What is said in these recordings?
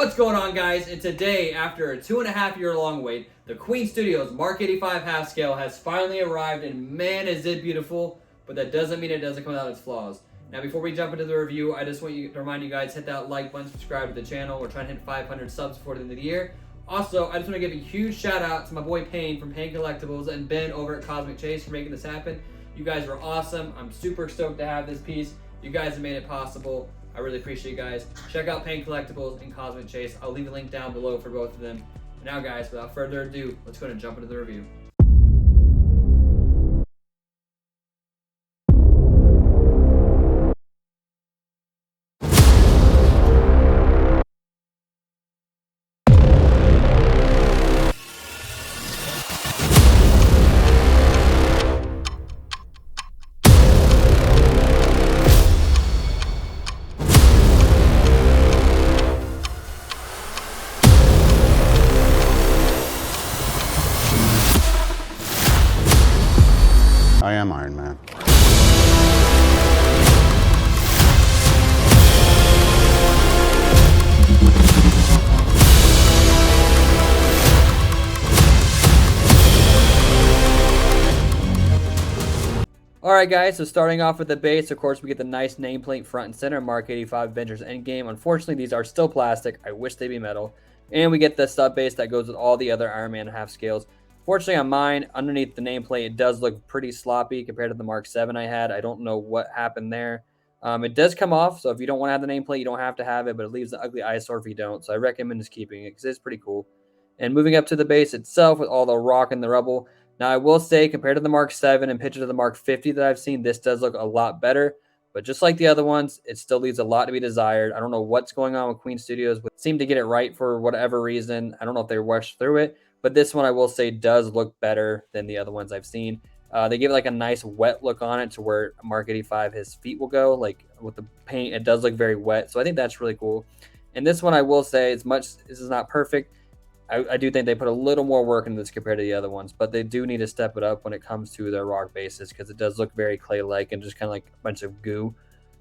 What's going on, guys? And today, after a 2.5-year long wait, the Queen Studios Mark 85 half scale has finally arrived, and man is it beautiful, but that doesn't mean it doesn't come without its flaws. Now, before we jump into the review, I just want to remind you guys, hit that like button, subscribe to the channel. We're trying to hit 500 subs before the end of the year. Also, I just want to give a huge shout out to my boy Payne from Payne Collectibles and Ben over at Cosmic Chase for making this happen. You guys were awesome. I'm super stoked to have this piece. You guys have made it possible. I really appreciate you guys. Check out Payne Collectibles and Cosmic Chase. I'll leave a link down below for both of them. And now, guys, without further ado, let's go ahead and jump into the review. I am Iron Man. Alright guys, so starting off with the base, of course we get the nice nameplate front and center, Mark 85 Avengers Endgame. Unfortunately, these are still plastic. I wish they'd be metal. And we get the sub base that goes with all the other Iron Man half scales. Fortunately on mine, underneath the nameplate, it does look pretty sloppy compared to the Mark 7 I had. I don't know what happened there. It does come off, so if you don't want to have the nameplate, you don't have to have it, but it leaves the ugly eyesore if you don't. So I recommend just keeping it because it's pretty cool. And moving up to the base itself with all the rock and the rubble. Now, I will say, compared to the Mark 7 and pictures of the Mark 50 that I've seen, this does look a lot better. But just like the other ones, it still leaves a lot to be desired. I don't know what's going on with Queen Studios, but seem to get it right for whatever reason. I don't know if they rushed through it. But this one, I will say, does look better than the other ones I've seen. They give it like a nice wet look on it to where Mark 85, his feet will go. Like with the paint, it does look very wet. So I think that's really cool. And this one, I will say, as much as this is not perfect, I do think they put a little more work into this compared to the other ones, but they do need to step it up when it comes to their rock bases because it does look very clay-like and just kind of like a bunch of goo.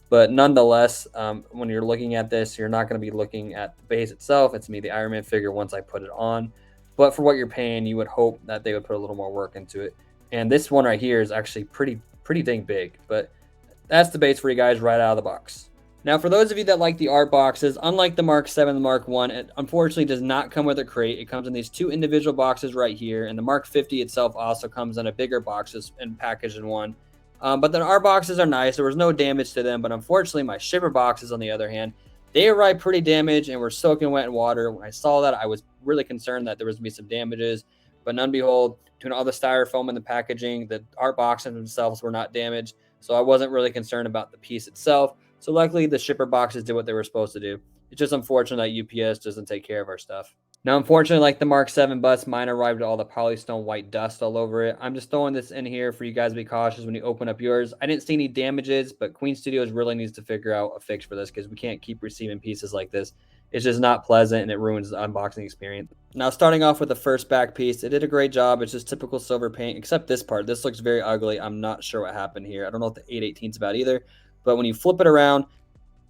But nonetheless, when you're looking at this, you're not going to be looking at the base itself. It's me, the Iron Man figure, once I put it on. But for what you're paying, you would hope that they would put a little more work into it. And this one right here is actually pretty dang big. But that's the base for you guys right out of the box. Now, for those of you that like the art boxes, unlike the Mark 7 and the Mark 1, it unfortunately does not come with a crate. It comes in these two individual boxes right here, and the Mark 50 itself also comes in a bigger boxes and packaged in one. But the art boxes are nice. There was no damage to them, but unfortunately, my shipper boxes, on the other hand, they arrived pretty damaged and were soaking wet in water. When I saw that, I was really concerned that there was going to be some damages, but none behold, between all the styrofoam and the packaging, the art boxes themselves were not damaged, so I wasn't really concerned about the piece itself. So luckily, the shipper boxes did what they were supposed to do. It's just unfortunate that UPS doesn't take care of our stuff. Now, unfortunately, like the Mark 7 bus, mine arrived with all the polystone white dust all over it. I'm just throwing this in here for you guys to be cautious when you open up yours. I didn't see any damages, but Queen Studios really needs to figure out a fix for this because we can't keep receiving pieces like this. It's just not pleasant, and it ruins the unboxing experience. Now, starting off with the first back piece, it did a great job. It's just typical silver paint, except this part. This looks very ugly. I'm not sure what happened here. I don't know what the 818 is about either. But when you flip it around,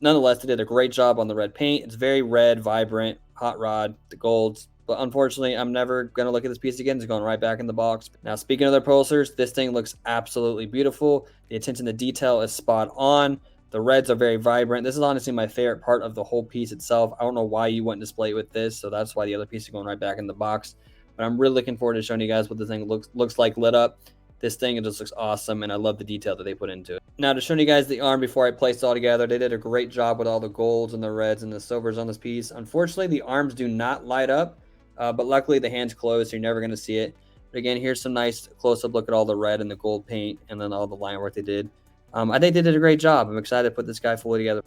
nonetheless, they did a great job on the red paint. It's very red, vibrant, hot rod, the golds. But unfortunately, I'm never going to look at this piece again. It's going right back in the box. Now, speaking of their pulsers, this thing looks absolutely beautiful. The attention to detail is spot on. The reds are very vibrant. This is honestly my favorite part of the whole piece itself. I don't know why you wouldn't display it with this, so that's why the other piece is going right back in the box. But I'm really looking forward to showing you guys what this thing looks like lit up. This thing, it just looks awesome, and I love the detail that they put into it. Now, to show you guys the arm before I placed it all together, they did a great job with all the golds and the reds and the silvers on this piece. Unfortunately, the arms do not light up, but luckily the hand's closed, so you're never going to see it. But again, here's some nice close-up look at all the red and the gold paint, and then all the line work they did. I think they did a great job. I'm excited to put this guy fully together.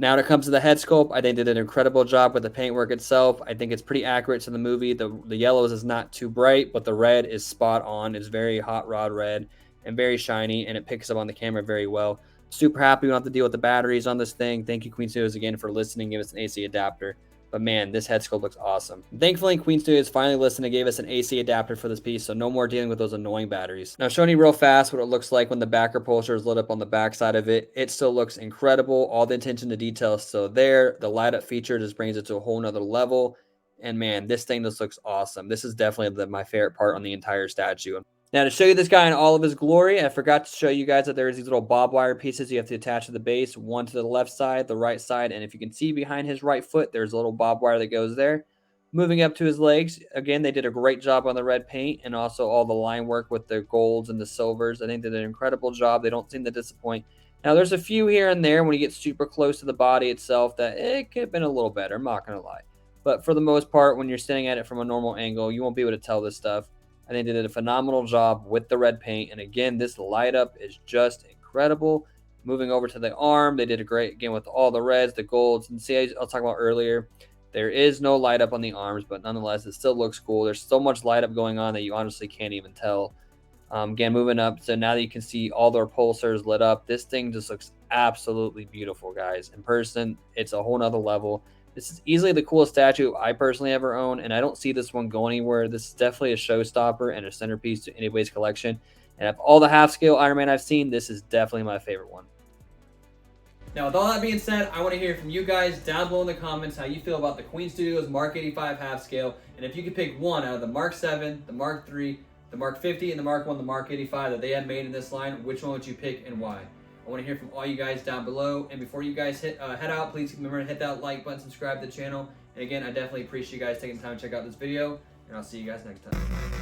Now, when it comes to the head sculpt, I think they did an incredible job with the paintwork itself. I think it's pretty accurate to the movie. The yellows is not too bright, but the red is spot on. It's very hot rod red and very shiny, and it picks up on the camera very well. Super happy we don't have to deal with the batteries on this thing. Thank you, Queen Studios, again, for listening. Give us an AC adapter. But man, this head sculpt looks awesome. Thankfully, Queen Studios finally listened and gave us an AC adapter for this piece, so no more dealing with those annoying batteries. Now, showing you real fast what it looks like when the back repulsor is lit up on the back side of it. It still looks incredible. All the attention to detail is still there. The light up feature just brings it to a whole nother level. And man, this thing just looks awesome. This is definitely my favorite part on the entire statue. Now, to show you this guy in all of his glory, I forgot to show you guys that there's these little bob wire pieces you have to attach to the base, one to the left side, the right side, and if you can see behind his right foot, there's a little bob wire that goes there. Moving up to his legs, again, they did a great job on the red paint and also all the line work with the golds and the silvers. I think they did an incredible job. They don't seem to disappoint. Now, there's a few here and there when you get super close to the body itself that it could have been a little better, I'm not going to lie. But for the most part, when you're standing at it from a normal angle, you won't be able to tell this stuff. I think they did a phenomenal job with the red paint. And again, this light up is just incredible. Moving over to the arm, they did a great, again, with all the reds, the golds. And see, I was talking about earlier, there is no light up on the arms, but nonetheless, it still looks cool. There's so much light up going on that you honestly can't even tell. Again, moving up, so now that you can see all the repulsors lit up, this thing just looks absolutely beautiful, guys. In person, it's a whole nother level. This is easily the coolest statue I personally ever own, and I don't see this one going anywhere. This is definitely a showstopper and a centerpiece to anybody's collection. And of all the half-scale Iron Man I've seen, this is definitely my favorite one. Now, with all that being said, I want to hear from you guys down below in the comments how you feel about the Queen Studios Mark 85 half-scale, and if you could pick one out of the Mark 7, the Mark 3, the Mark 50, and the Mark 1, the Mark 85 that they have made in this line, which one would you pick and why? I want to hear from all you guys down below. And before you guys head out, please remember to hit that like button, subscribe to the channel. And again, I definitely appreciate you guys taking the time to check out this video. And I'll see you guys next time.